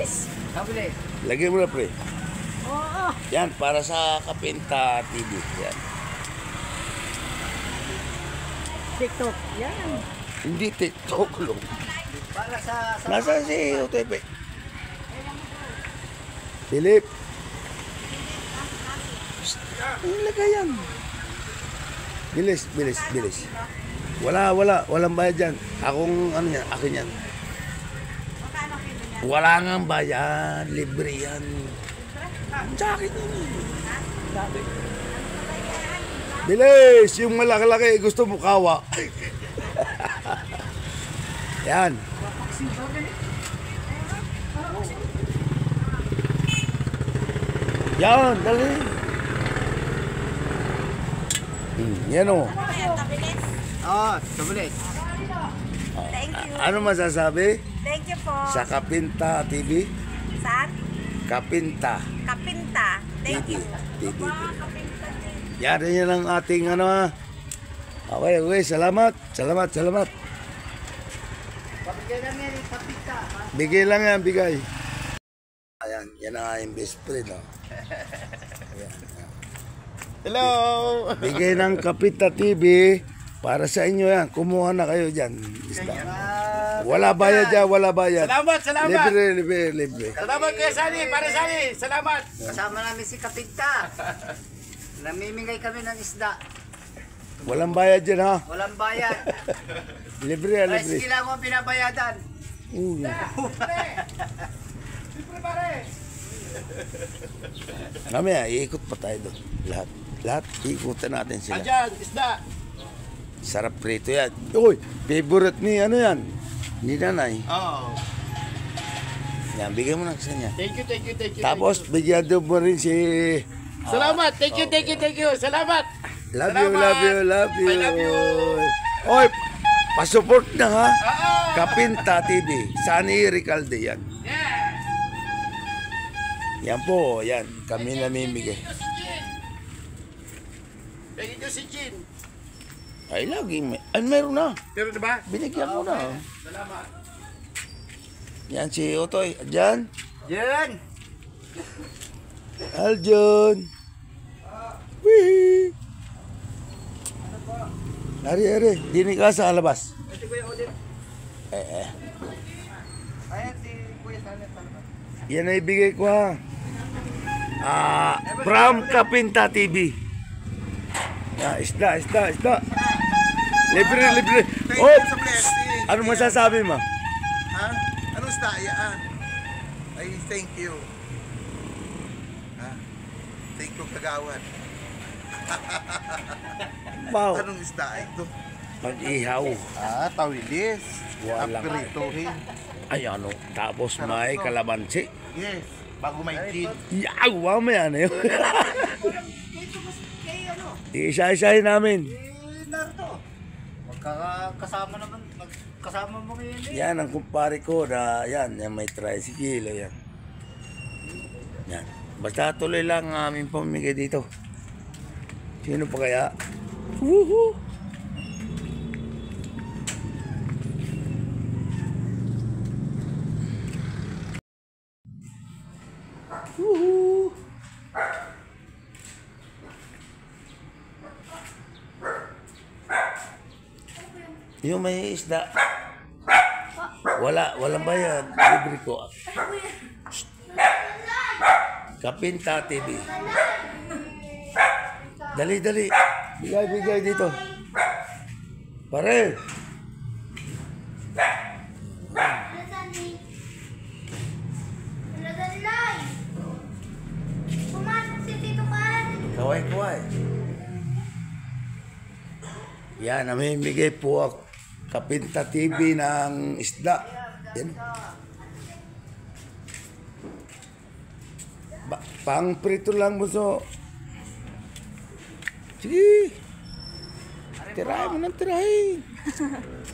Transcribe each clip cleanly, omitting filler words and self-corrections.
bilis. Bilis. Lagyan mo na, pre. Oo. Yan, para sa Kapinta TV. Yan. TikTok. Yan. Hindi TikTok lang. Para sa... Nasaan si UTP? Philip. Ilagay yan. Bilis, bilis, bilis. Walang bayad dyan. Akong, ano yan, akin yan. Wala nga bayad, libre yan. Sa akin yan. Bilis, yung malaki-laki, gusto mo kawa. Yan. Yan, dali. Yan o. Oo, kabilis. Thank you. Ano masasabi Thank you po. sa Kapinta TV? Sa Kapinta Kapinta. Thank TV. you. TV. Kapinta din. Yan ang ating ano ha. Okay, okay. Salamat. Salamat, salamat. Pabigay lang yan, kapita. Bigay lang yan, bigay. Ayan, yan ang aking best friend. Oh. Hello! Bigay ng Kapinta TV. Para sa inyo yan. Kumuha na kayo dyan. Wala bayad dyan, wala bayad. Salamat, salamat! Libre, libre, libre. Salamat Kuya Sani, para Sani! Salamat! Kasama namin si Kapita. Namimigay kami ng isda. Walang bayad dyan ha. Walang bayad. Libre, Ay, libre. sige lang ang pinabayadan. Libre pare! Mamaya, iikot pa tayo doon. Lahat. Lahat, iikutan natin sila. Andyan, isda! Sarap prito yan. Uy, favorite ni ano yan? Ni nanay. Oh. Yan, bigyan mo na sa niya. Thank you, thank you, thank you. Tapos, bigyan doon mo rin si... Salamat! Thank you, thank you, thank you! Salamat! Love you, love you, love you. I love you! Oy, pasupport na ha. Oo! Kapinta TV. Sani Ricalde yan. Yeah! Yan po, yan. Kami namimigay. Thank you si Chin. Ay, lagi. Meron na. Pero diba? Binigyan mo na. Oh. Salamat. Yan si Otoy. Diyan. Yan. Aljon. Wee. Ari. Dini ka sa alabas. Ito Kuya Odin. Eh. Ayan si Kuya Sani. Yan ay ibigay ko ha. From Kapinta TV. Isda. Libre. Oh, ano masasabi mo? Ha? Anong isda? Yan. Ay, thank you. Ha? Thank you, kagawad. Wow. Anong isda ito? Pag-ihaw. Tawilis. Walang. Aprituhin. Ay ano. Tapos may kalamansi. Yes. Bago may gin. Yaw, mamaya na yun. Isa-isahin namin. Narto. Magkakasama naman. Magkasama mo ngayon eh. Yan ang kumpare ko na yan may tricycle. Yan. Yan. Basta tuloy lang ang aming pamimigay dito. Sino pa kaya? Woohoo! Woohoo! Yung may isda. Walang bayad. Libre ko. Kapinta TV. Dali. Bigay dito. Pare. Kaway. Yan, namimigay po ako Kapinta TV ng isda. Yan. Pang prito lang mo so. Sige. Tirahin mo ng tirahin.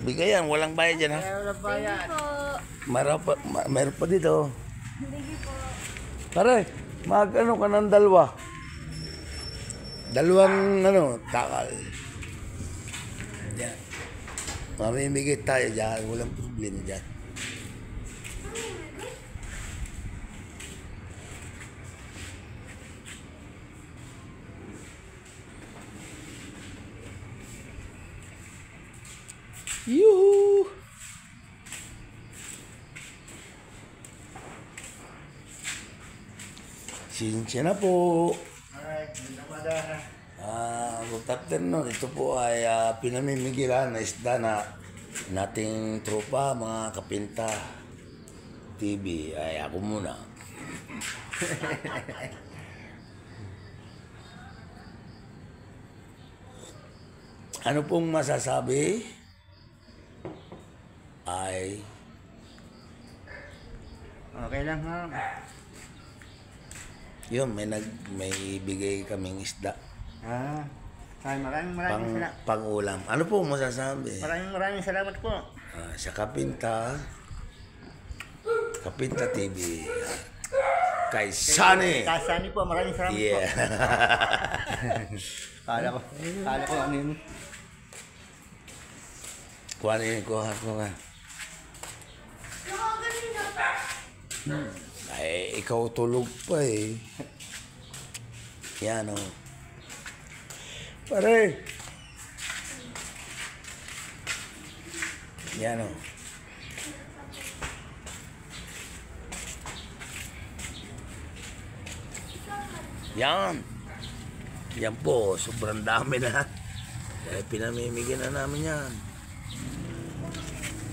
Bigay yan, walang bayad yan ha. Walang bayad. Meron pa dito. Pare, mag-ano ka ng dalawa. Dalawang takal. Yan. Mamimigay tayo dyan. Walang problema dyan. Yuhu! Sinsya na po. Good afternoon. Ito po ay pinamimigilan na isda na nating tropa, mga Kapinta TV. Ay ako muna. Ano pong masasabi ay Okay lang ha. yun, may bigay kaming isda Ay, maraming salamat. pang-ulam. Ano po masasabi? Maraming salamat po. Sa Kapinta TV. Kay Sunny. Kasani po, maraming salamat po. Yeah. Kala ko ano yun. Kuha ka. Ay, ikaw tulog pa eh. Yan o. Pare. Yan o. Yan. Yan po, sobrang dami na. Kaya pinamimigyan na namin yan.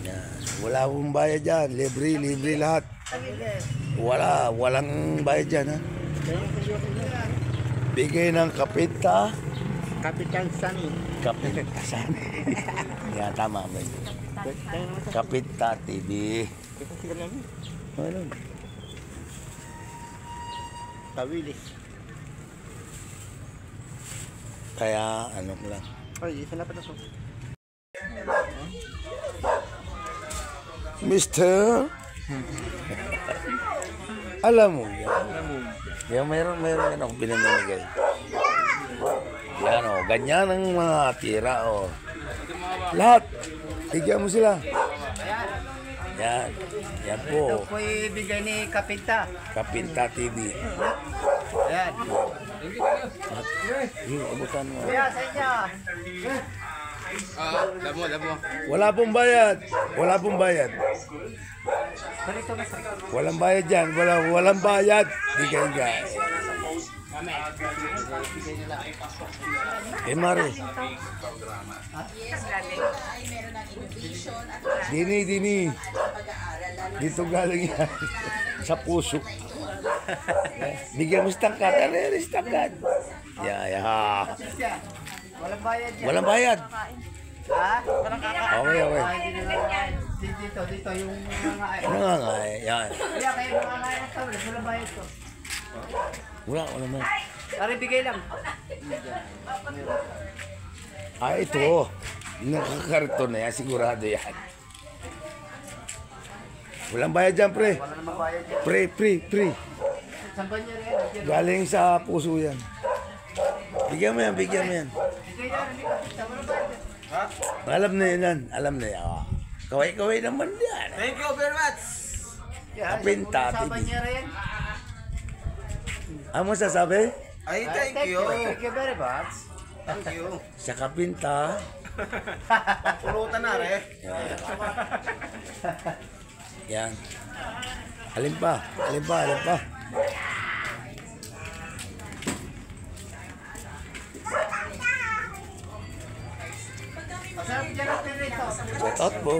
Yan. Wala pong bayad dyan. Libre lahat. Walang bayad dyan ha. Bigay ng Kapinta. Kapitan Sunny. Kapinta Sunny. Yan, tama ba? Kapinta TV. Ano? Tawilis. Kaya ano ko lang. Ay, isa na pa na po. Mister? Alam mo yan. Yan, mayroon yan ako pinamimigay. Yan o, ganyan ang mga tira o. Lahat. Bigyan mo sila. Yan. Yan Ito po. po ibigay ni Kapinta. Kapinta TV. Ayan. Yung abutan mo. Kuya, sa inyo. Damo. Wala pong bayad. Balito na sa. Walang bayad dyan. Walang bayad. Bigay ka. Mari. Dini. Dito galing yan. Sa puso. Bigyan mo stangkat. Ano yan? Stangkat. Yeah. Walang bayad yan. Walang bayad. Ha? Okay. Hindi na lang. Dito yung mga Ano nga? Yan. Kuya, kayo mga kaya ng tawag. Walang bayad to. Wala mo. Pare, bigay lang. Ito. Nakakarton na yan. Sigurado yan. Walang bayad dyan, pre. Wala namang bayad yan. Pre. Saan ba niya rin? Galing sa puso yan. Bigyan mo yan. Bigay na rin. Kapinta, walang bayad yan. Alam na yan. Kaway naman yan. Thank you very much. Kapinta, Saan TV. niya rin? Ano masasabi? Ay, Thank you very much. Thank you. Sa Kapinta. Pulutan na rin. Yan. Alin pa. Masarap dyan ang pinrito. Shout out po.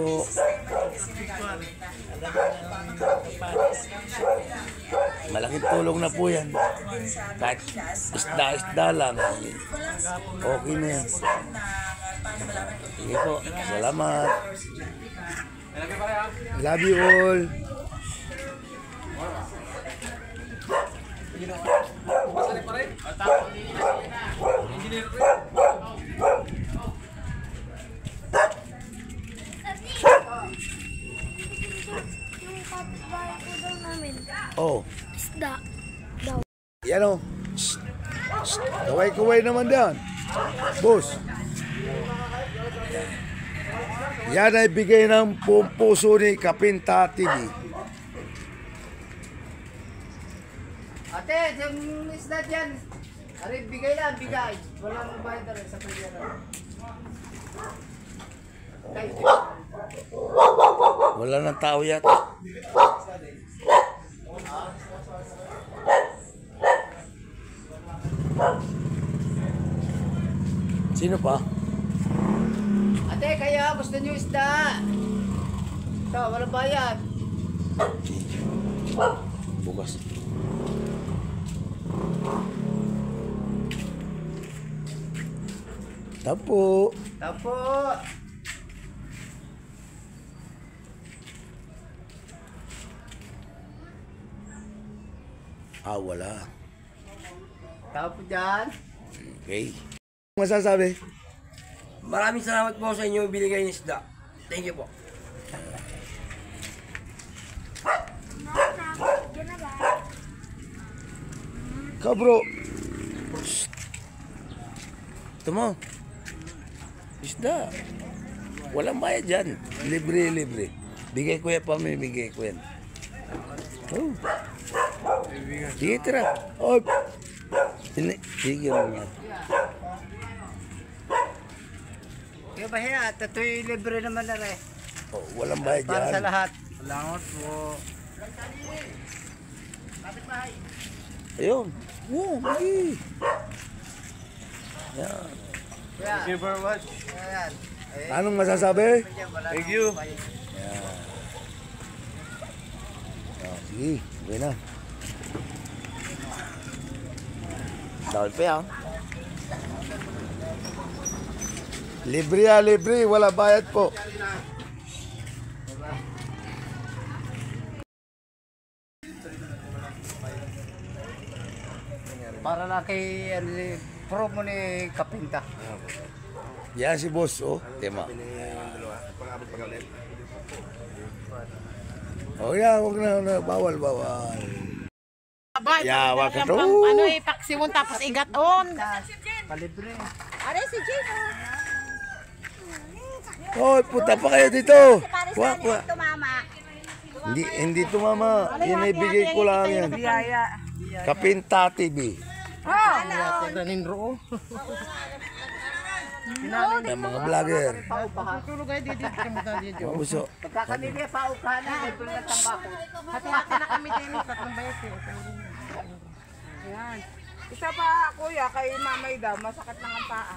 Malaking tulong na po yan. Kahit isda lang. Okay na yan. Sige po. Salamat. Love you all. Yung kapitbahay ko daw namin. Oh. Isda. Daw. Yan o. Kaway naman yan. Boss. Yan ay bigay ng puso ni Kapinta TV. Ate, yung isda dyan. Ari, bigay lang, bigay. Walang bayad na rin sa pwede na. Wala nang tao yata. Sino pa? Ate, kaya gusto niyo isda. Ito, walang bayad. Bukas. Tapo. Tapo. Wala. Tapo dyan. Okay. Masasabi? Maraming salamat po sa inyo binigay ng isda. Thank you po. Ka bro. Shh. Ito mo. Isda. Walang bayad dyan. Libre, libre. Bigay ko yan pa, may bigay ko yan. Oh. Sige, tira. Oh. Sige mo yan. Kaya ba hiya? Tato'y libre naman na rin. Oh, walang bayad dyan. Para sa lahat. Salamat po. Ayun. Yan, bigay. Yan. Thank you very much. Ayan. Anong masasabi? Thank you. Sige, okay na. Dahil pa yan. Libre ya, libre. Wala bayad po. Para lang kay promo ni Kapinta. Yan si boss, oh. Tema. Oh yan, huwag na. Bawal, bawal. Yawa ka to. Ano paksiwon tapos igaton. Palibre. Are si Jay. Oh, puta pa kayo dito. Wak, wak. Mama. Hindi tumama. Yan ay bigay ko lang yan. Kapinta TV. Yan mga vlogger. Mauso. Pagka kami niya paupahan na, ito na tambako. Hati-hati na kami din ng tatlong bayat. Yan. Isa pa, kuya, kay mamay daw, masakit lang ang paa.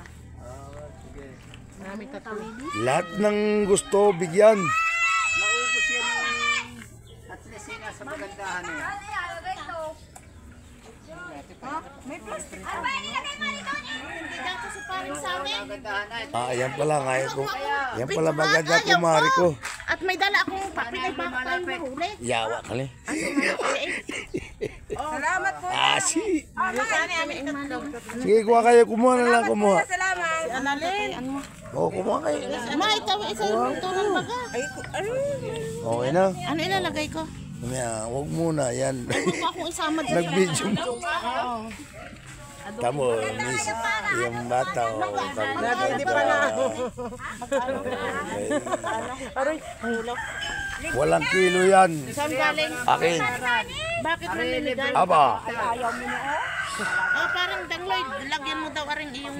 Marami tatlo. Lahat ng gusto, bigyan. Maubos yan yung at least yun sa magandahan eh. May plastic. Hindi daw kasi parang sa amin. Magandahan na. Yan pala nga. Yan pala maganda kumari ko. At may dala akong papel ay baka tayong mahuli. Yawa ka li. Salamat po. Si. Sana amin tatlo. Sige, kuha kayo. Kumuha na lang, kumuha. Salamat. Analin. Kumuha kayo. Ma, ito isa yung tunan baga. Okay na. Ano ilalagay ko? Huwag muna, yan. Huwag mo akong isama dito. Nag-video mo. Tamo, miss. Yung bata, Hindi pa na ako. Walang kilo yan. Saan galing? Akin. Bakit mo niligan? Aba, Parang dangloy. Lagyan mo daw aring iyong...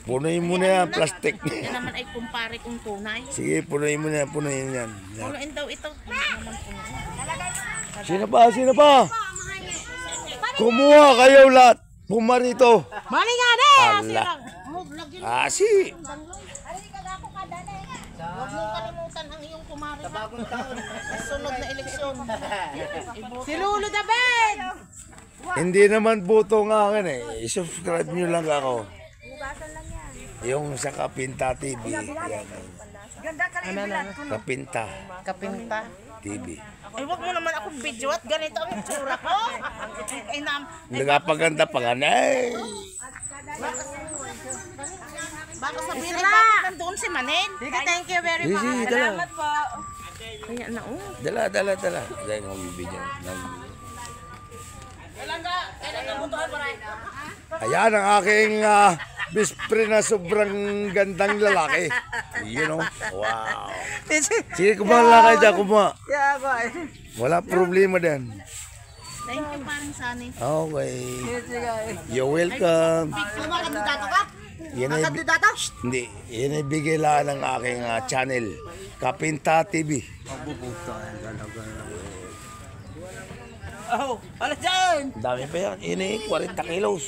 punuin mo na yan, plastic. Yan naman ay kumpare kong tunay. Sige, punuin mo na yan, punuin yan. Punuin daw ito. Hindi naman punuin. Sino pa? Sino pa? Kumuha kayo lahat. Pumarito. Mali nga na! Ala. Lagyan Si. Huwag mong kalimutan ang iyong kumari sa Bagong taon. sunod na eleksyon. Si Lolo David! Hindi naman buto nga akin eh. I-subscribe nyo lang ako. Yung sa Kapinta TV. Yan. Kapinta Kapinta. TV. Ay, huwag mo naman ako video at ganito ang itsura ko. Ay, Nagapaganda pa nga na eh. baka sabihin ay bakit nandoon si Manel? Thank you very much. Sige, dala. po. Kaya na, Dala. Dahil ng bibigyan. Ayan ang aking bispre na sobrang gandang lalaki. You know? Wow. Sige, kumuha lang kayo dyan, kumuha. Yeah, boy. Wala problema din. Thank you, parang Sunny. Okay. You're welcome. Kandidato ka? Yan ay, hindi, yan ay bigay lang ng aking channel, Kapinta TV. Oh, wala dyan! Ang dami pa yan. Yun ay 40 kilos.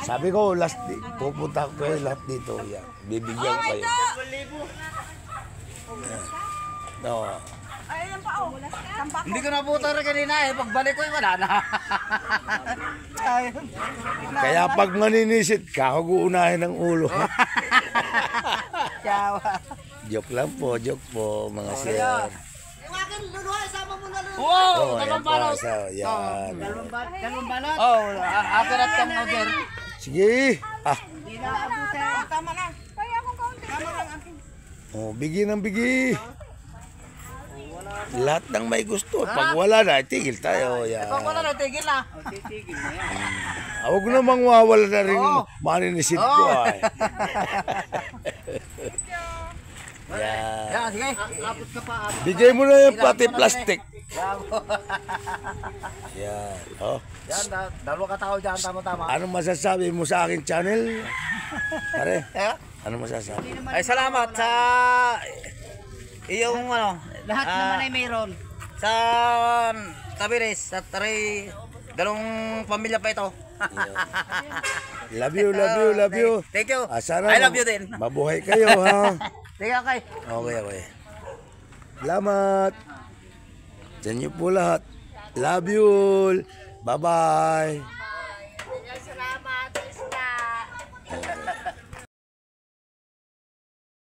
Sabi ko, pupunta ko kayo lahat dito. Yan. Bibigyan ko kayo. No. Ayan pa, oh. Sampak. Hindi ko nabuto rin kanina eh. Pagbalik ko, wala na. Kaya pag maninisit ka, huwag uunahin ng ulo. Joke lang po, mga sir. Yung akin, luluha, isama mo na luluha. Wow! Oh, Dalawang ayan po, balot. yan. Dalawang balot? Oh, akin at kang order. Sige. Tama na. Kaya akong kaunti. Tama lang akin. Oh, bigi ng bigi. Lahat ng may gusto. Pag wala na, tigil tayo. Yan. Pag wala na, tigil na. Huwag namang mawala na rin maninisid ko. Ay. Yan. Yan, sige. Abot ka pa. Bigay mo na yung pati plastic. Yan. Oh. Yan, dalawa ka tao dyan, tama-tama. Anong masasabi mo sa aking channel? Pare, anong masasabi? Ay, salamat sa iyong ano. Lahat naman ay mayroon. Sa Tabiris, sa Taray, dalawang pamilya pa ito. Love you, love you, love you. Thank you. Sana I love you din. Mabuhay kayo, ha? Sige, okay. Okay. Salamat. Sa inyo po lahat. Love you all. Bye-bye.